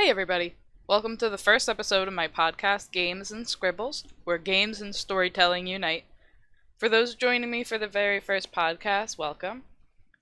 Hey everybody! Welcome to the first episode of my podcast, Games and Scribbles, where games and storytelling unite. For those joining me for the very first podcast, welcome.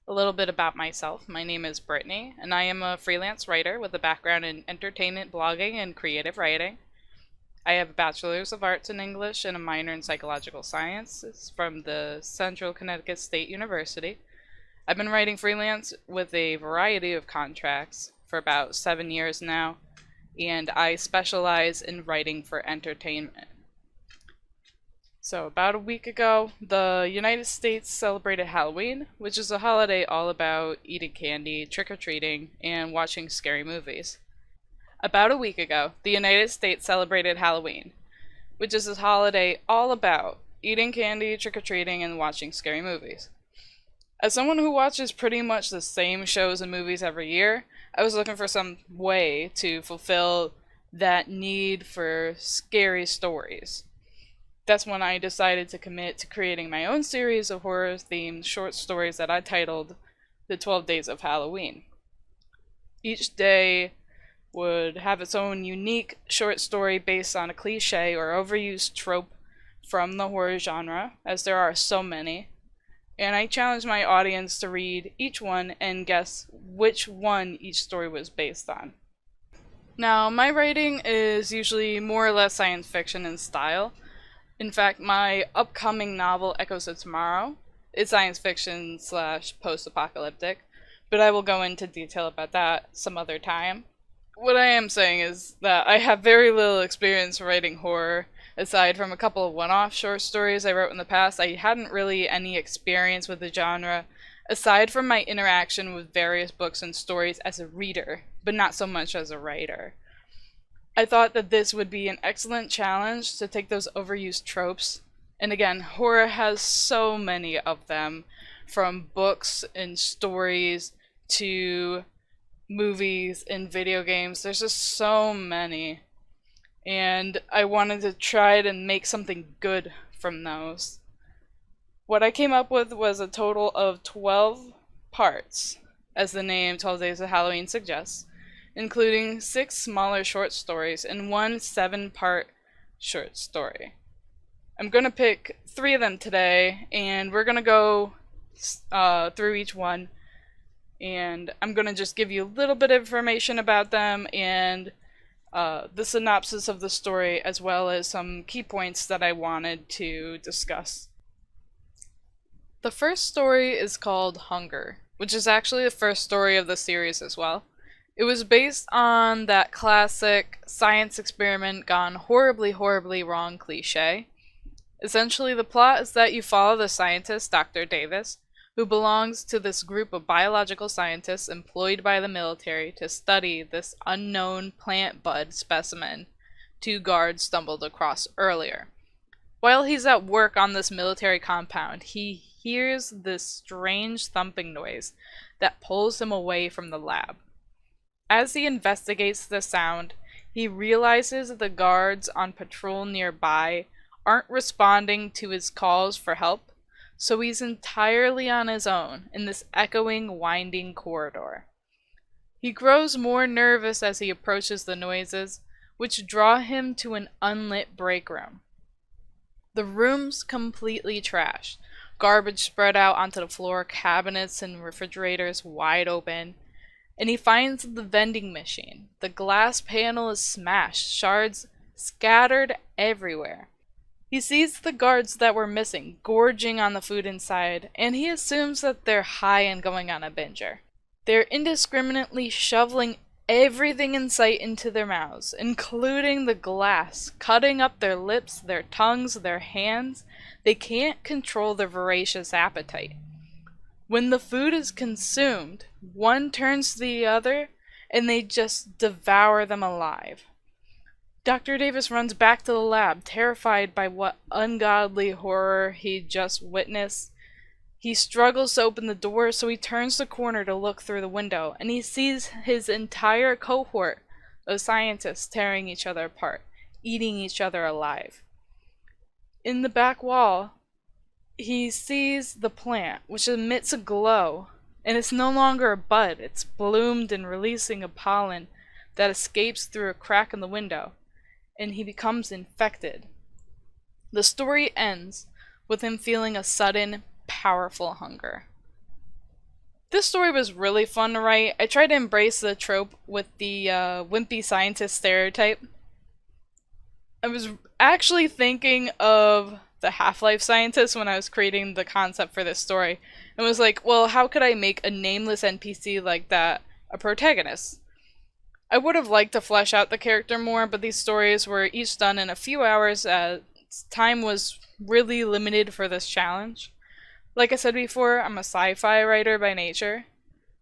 A little bit about myself. My name is Brittany, and I am a freelance writer with a background in entertainment blogging and creative writing. I have a Bachelor's of Arts in English and a minor in Psychological Sciences from the Central Connecticut State University. I've been writing freelance with a variety of contracts for about 7 years now, and I specialize in writing for entertainment. So about a week ago, the United States celebrated Halloween, which is a holiday all about eating candy, trick-or-treating, and watching scary movies. About a week ago, the United States celebrated Halloween, which is a holiday all about eating candy, trick-or-treating, and watching scary movies. As someone who watches pretty much the same shows and movies every year, I was looking for some way to fulfill that need for scary stories. That's when I decided to commit to creating my own series of horror-themed short stories that I titled The 12 Days of Halloween. Each day would have its own unique short story based on a cliche or overused trope from the horror genre, as there are so many. And I challenged my audience to read each one and guess which one each story was based on. Now, my writing is usually more or less science fiction in style. In fact, my upcoming novel, Echoes of Tomorrow, is science fiction / post-apocalyptic, but I will go into detail about that some other time. What I am saying is that I have very little experience writing horror. Aside from a couple of one-off short stories I wrote in the past, I hadn't really any experience with the genre, aside from my interaction with various books and stories as a reader, but not so much as a writer. I thought that this would be an excellent challenge to take those overused tropes, and again, horror has so many of them, from books and stories to movies and video games. There's just so many. And I wanted to try to make something good from those. What I came up with was a total of 12 parts, as the name 12 Days of Halloween suggests, including 6 smaller short stories and 1 7-part short story. I'm going to pick 3 of them today, and we're going to go through each one, and I'm going to just give you a little bit of information about them and the synopsis of the story, as well as some key points that I wanted to discuss. The first story is called Hunger, which is actually the first story of the series as well. It was based on that classic science experiment gone horribly, horribly wrong cliche. Essentially, the plot is that you follow the scientist, Dr. Davis, who belongs to this group of biological scientists employed by the military to study this unknown plant bud specimen 2 guards stumbled across earlier. While he's at work on this military compound, he hears this strange thumping noise that pulls him away from the lab. As he investigates the sound, he realizes the guards on patrol nearby aren't responding to his calls for help, so he's entirely on his own in this echoing, winding corridor. He grows more nervous as he approaches the noises, which draw him to an unlit break room. The room's completely trashed, garbage spread out onto the floor, cabinets and refrigerators wide open, and he finds the vending machine. The glass panel is smashed, shards scattered everywhere. He sees the guards that were missing, gorging on the food inside, and he assumes that they're high and going on a binger. They're indiscriminately shoveling everything in sight into their mouths, including the glass, cutting up their lips, their tongues, their hands. They can't control their voracious appetite. When the food is consumed, one turns to the other, and they just devour them alive. Dr. Davis runs back to the lab, terrified by what ungodly horror he just witnessed. He struggles to open the door, so he turns the corner to look through the window, and he sees his entire cohort of scientists tearing each other apart, eating each other alive. In the back wall, he sees the plant, which emits a glow, and it's no longer a bud. It's bloomed and releasing a pollen that escapes through a crack in the window, and he becomes infected. The story ends with him feeling a sudden, powerful hunger. This story was really fun to write. I tried to embrace the trope with the wimpy scientist stereotype. I was actually thinking of the Half-Life scientist when I was creating the concept for this story, and was like, well, how could I make a nameless NPC like that a protagonist? I would have liked to flesh out the character more, but these stories were each done in a few hours as time was really limited for this challenge. Like I said before, I'm a sci-fi writer by nature,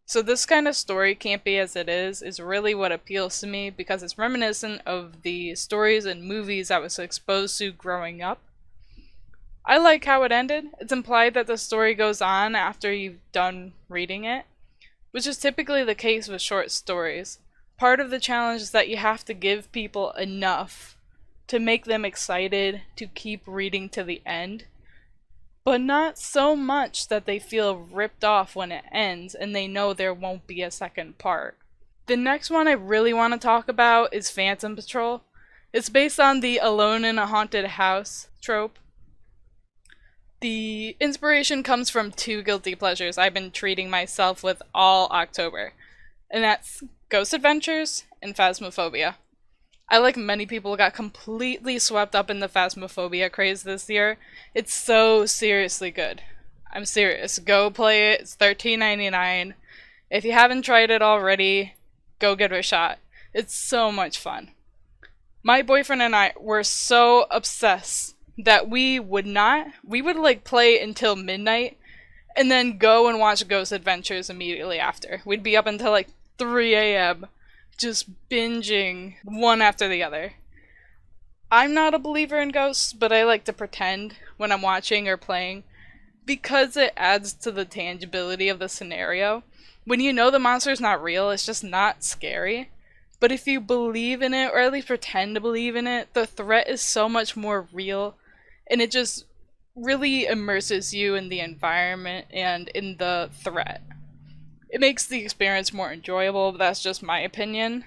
so this kind of story, campy as it is really what appeals to me because it's reminiscent of the stories and movies I was exposed to growing up. I like how it ended. It's implied that the story goes on after you've done reading it, which is typically the case with short stories. Part of the challenge is that you have to give people enough to make them excited to keep reading to the end, but not so much that they feel ripped off when it ends and they know there won't be a second part. The next one I really want to talk about is Phantom Patrol. It's based on the Alone in a Haunted House trope. The inspiration comes from two guilty pleasures I've been treating myself with all October, and that's Ghost Adventures and Phasmophobia. I, like many people, got completely swept up in the Phasmophobia craze this year. It's so seriously good. I'm serious. Go play it. It's $13.99. If you haven't tried it already, go give it a shot. It's so much fun. My boyfriend and I were so obsessed that we would like play until midnight and then go and watch Ghost Adventures immediately after. We'd be up until like 3 a.m. just binging one after the other. I'm not a believer in ghosts, but I like to pretend when I'm watching or playing because it adds to the tangibility of the scenario. When you know the monster's not real, it's just not scary. But if you believe in it, or at least pretend to believe in it, the threat is so much more real, and it just really immerses you in the environment and in the threat. It makes the experience more enjoyable, but that's just my opinion.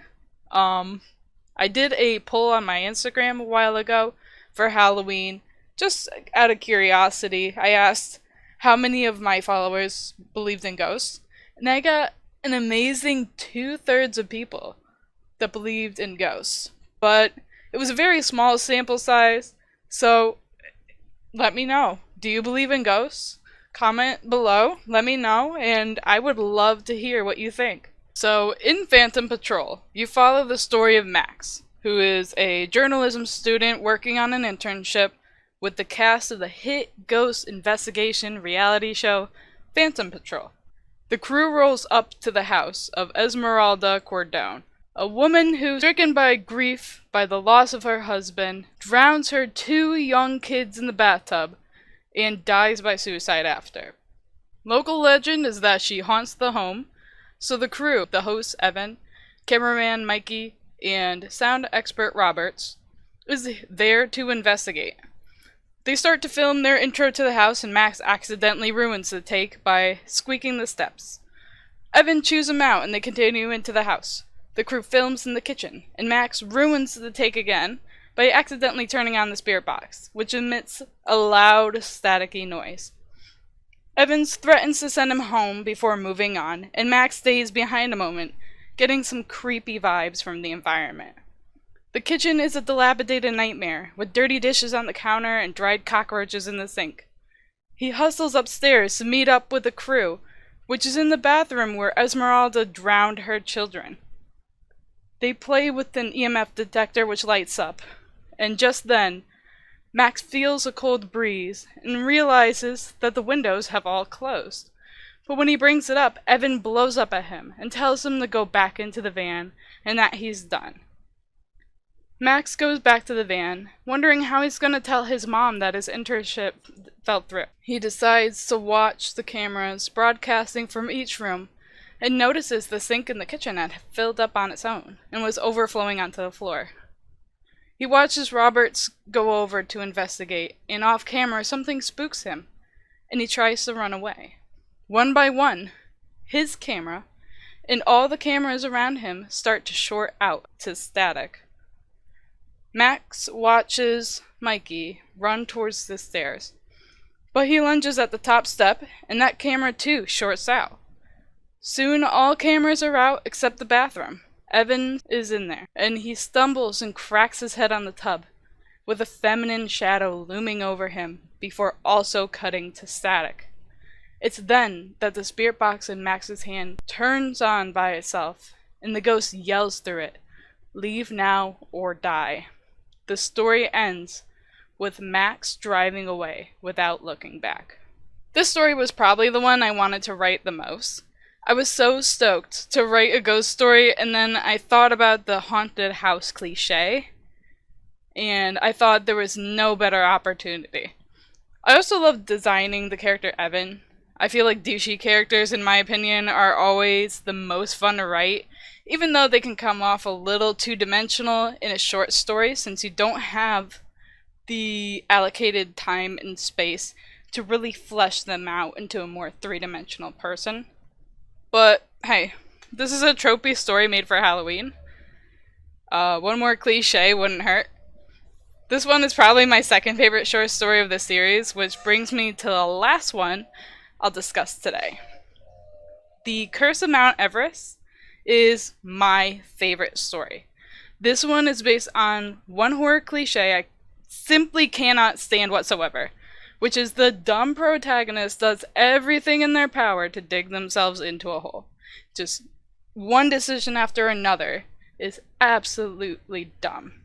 I did a poll on my Instagram a while ago for Halloween, just out of curiosity. I asked how many of my followers believed in ghosts, and I got an amazing 2/3 of people that believed in ghosts. But it was a very small sample size, so let me know. Do you believe in ghosts? Comment below, let me know, and I would love to hear what you think. So, in Phantom Patrol, you follow the story of Max, who is a journalism student working on an internship with the cast of the hit ghost investigation reality show, Phantom Patrol. The crew rolls up to the house of Esmeralda Cordone, a woman who, stricken by grief by the loss of her husband, drowns her 2 young kids in the bathtub, and dies by suicide after. Local legend is that she haunts the home, so the crew, the host Evan, cameraman Mikey, and sound expert Roberts, is there to investigate. They start to film their intro to the house, and Max accidentally ruins the take by squeaking the steps. Evan chews him out, and they continue into the house. The crew films in the kitchen, and Max ruins the take again by accidentally turning on the spirit box, which emits a loud, staticky noise. Evans threatens to send him home before moving on, and Max stays behind a moment, getting some creepy vibes from the environment. The kitchen is a dilapidated nightmare, with dirty dishes on the counter and dried cockroaches in the sink. He hustles upstairs to meet up with the crew, which is in the bathroom where Esmeralda drowned her children. They play with an EMF detector which lights up, and just then, Max feels a cold breeze and realizes that the windows have all closed. But when he brings it up, Evan blows up at him and tells him to go back into the van and that he's done. Max goes back to the van, wondering how he's going to tell his mom that his internship fell through. He decides to watch the cameras broadcasting from each room and notices the sink in the kitchen had filled up on its own and was overflowing onto the floor. He watches Roberts go over to investigate, and off camera something spooks him, and he tries to run away. One by one, his camera and all the cameras around him start to short out to static. Max watches Mikey run towards the stairs, but he lunges at the top step, and that camera too shorts out. Soon all cameras are out except the bathroom. Evan is in there, and he stumbles and cracks his head on the tub, with a feminine shadow looming over him before also cutting to static. It's then that the spirit box in Max's hand turns on by itself, and the ghost yells through it, "Leave now or die." The story ends with Max driving away without looking back. This story was probably the one I wanted to write the most. I was so stoked to write a ghost story, and then I thought about the haunted house cliche, and I thought there was no better opportunity. I also love designing the character Evan. I feel like douchey characters, in my opinion, are always the most fun to write, even though they can come off a little two-dimensional in a short story, since you don't have the allocated time and space to really flesh them out into a more three-dimensional person. But hey, this is a tropey story made for Halloween. One more cliche wouldn't hurt. This one is probably my second favorite short story of the series, which brings me to the last one I'll discuss today. The Curse of Mount Everest is my favorite story. This one is based on one horror cliche I simply cannot stand whatsoever, which is the dumb protagonist does everything in their power to dig themselves into a hole. Just one decision after another is absolutely dumb.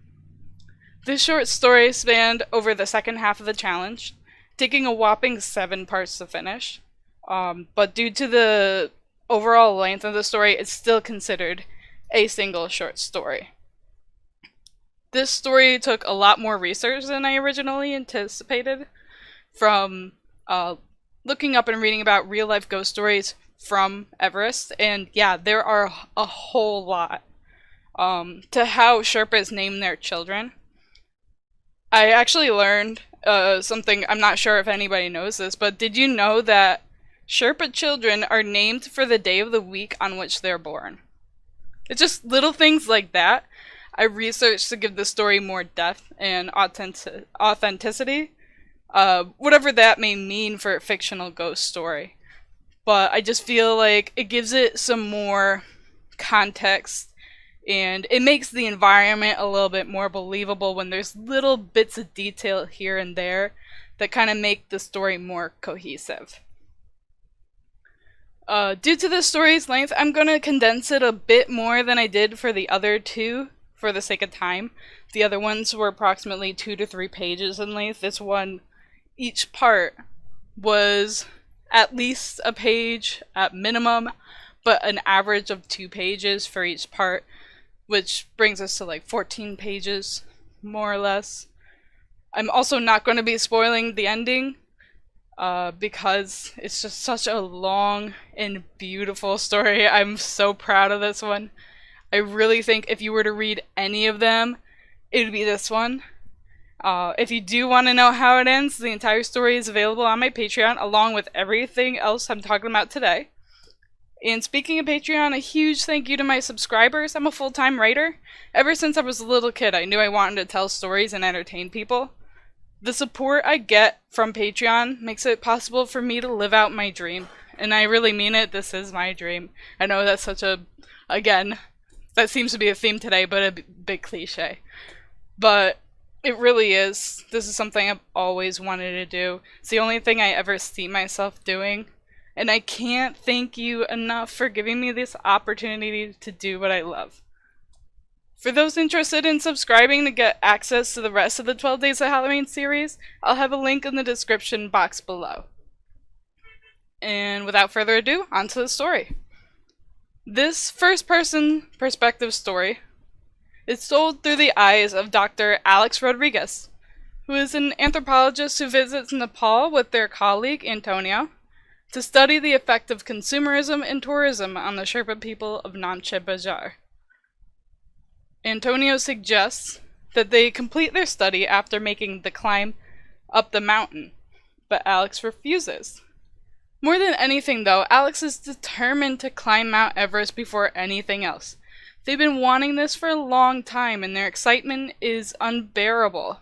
This short story spanned over the second half of the challenge, taking a whopping 7 parts to finish. But due to the overall length of the story, it's still considered a single short story. This story took a lot more research than I originally anticipated, from looking up and reading about real-life ghost stories from Everest, and yeah, there are a whole lot. To how Sherpas name their children. I actually learned something, I'm not sure if anybody knows this, but did you know that Sherpa children are named for the day of the week on which they're born? It's just little things like that I researched to give the story more depth and authenticity, whatever that may mean for a fictional ghost story. But I just feel like it gives it some more context, and it makes the environment a little bit more believable when there's little bits of detail here and there that kind of make the story more cohesive. Due to the story's length, I'm going to condense it a bit more than I did for the other two, for the sake of time. The other ones were approximately 2 to 3 pages in length. This one, each part was at least a page at minimum, but an average of 2 pages for each part, which brings us to like 14 pages, more or less. I'm also not going to be spoiling the ending, because it's just such a long and beautiful story. I'm so proud of this one. I really think if you were to read any of them, it would be this one. If you do want to know how it ends, the entire story is available on my Patreon, along with everything else I'm talking about today. And speaking of Patreon, a huge thank you to my subscribers. I'm a full-time writer. Ever since I was a little kid, I knew I wanted to tell stories and entertain people. The support I get from Patreon makes it possible for me to live out my dream. And I really mean it, this is my dream. I know that's such a, again, that seems to be a theme today, but a big cliche. But it really is. This is something I've always wanted to do. It's the only thing I ever see myself doing. And I can't thank you enough for giving me this opportunity to do what I love. For those interested in subscribing to get access to the rest of the 12 Days of Halloween series, I'll have a link in the description box below. And without further ado, on to the story. This first-person perspective story is told through the eyes of Dr. Alex Rodriguez, who is an anthropologist who visits Nepal with their colleague Antonio to study the effect of consumerism and tourism on the Sherpa people of Namche Bajar. Antonio suggests that they complete their study after making the climb up the mountain, but Alex refuses. More than anything, though, Alex is determined to climb Mount Everest before anything else. They've been wanting this for a long time, and their excitement is unbearable.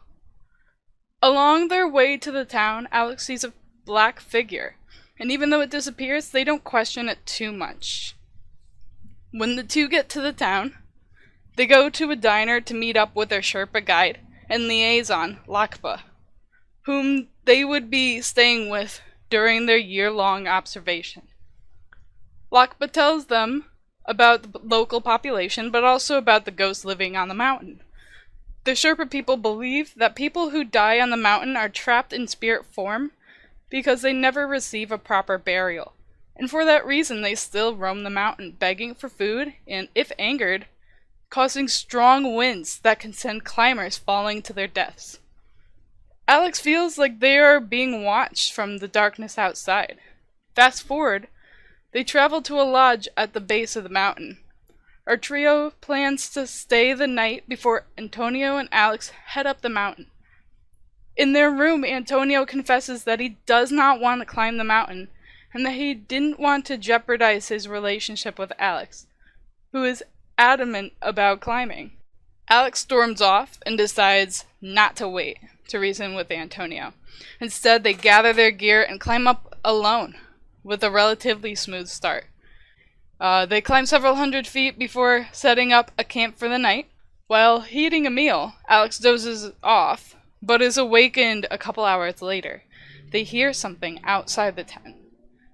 Along their way to the town, Alex sees a black figure, and even though it disappears, they don't question it too much. When the two get to the town, they go to a diner to meet up with their Sherpa guide and liaison, Lakpa, whom they would be staying with during their year-long observation. Lakpa tells them about the local population, but also about the ghosts living on the mountain. The Sherpa people believe that people who die on the mountain are trapped in spirit form because they never receive a proper burial, and for that reason they still roam the mountain, begging for food and, if angered, causing strong winds that can send climbers falling to their deaths. Alex feels like they are being watched from the darkness outside. Fast forward, they travel to a lodge at the base of the mountain. Our trio plans to stay the night before Antonio and Alex head up the mountain. In their room, Antonio confesses that he does not want to climb the mountain, and that he didn't want to jeopardize his relationship with Alex, who is adamant about climbing. Alex storms off and decides not to wait to reason with Antonio. Instead, they gather their gear and climb up alone, with a relatively smooth start. They climb several hundred feet before setting up a camp for the night. While eating a meal, Alex dozes off, but is awakened a couple hours later. They hear something outside the tent,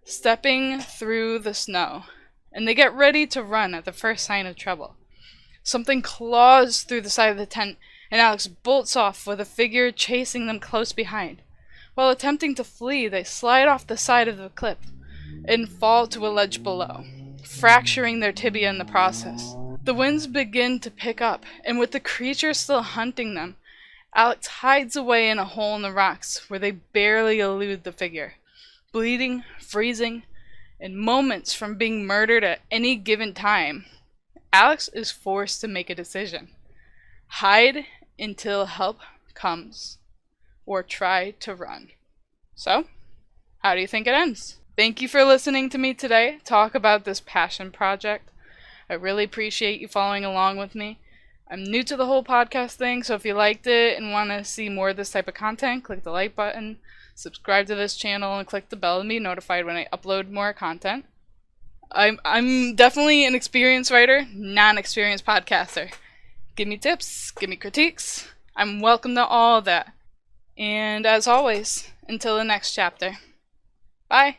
stepping through the snow, and they get ready to run at the first sign of trouble. Something claws through the side of the tent, and Alex bolts off with a figure chasing them close behind. While attempting to flee, they slide off the side of the cliff and fall to a ledge below, fracturing their tibia in the process. The winds begin to pick up, and with the creature still hunting them, Alex hides away in a hole in the rocks where they barely elude the figure, bleeding, freezing, and moments from being murdered at any given time. Alex is forced to make a decision: hide until help comes, or try to run. So, how do you think it ends? Thank you for listening to me today talk about this passion project. I really appreciate you following along with me. I'm new to the whole podcast thing, so if you liked it and want to see more of this type of content, click the like button, subscribe to this channel, and click the bell to be notified when I upload more content. I'm definitely an experienced writer, not an experienced podcaster. Give me tips, give me critiques. I'm welcome to all of that. And as always, until the next chapter. Bye!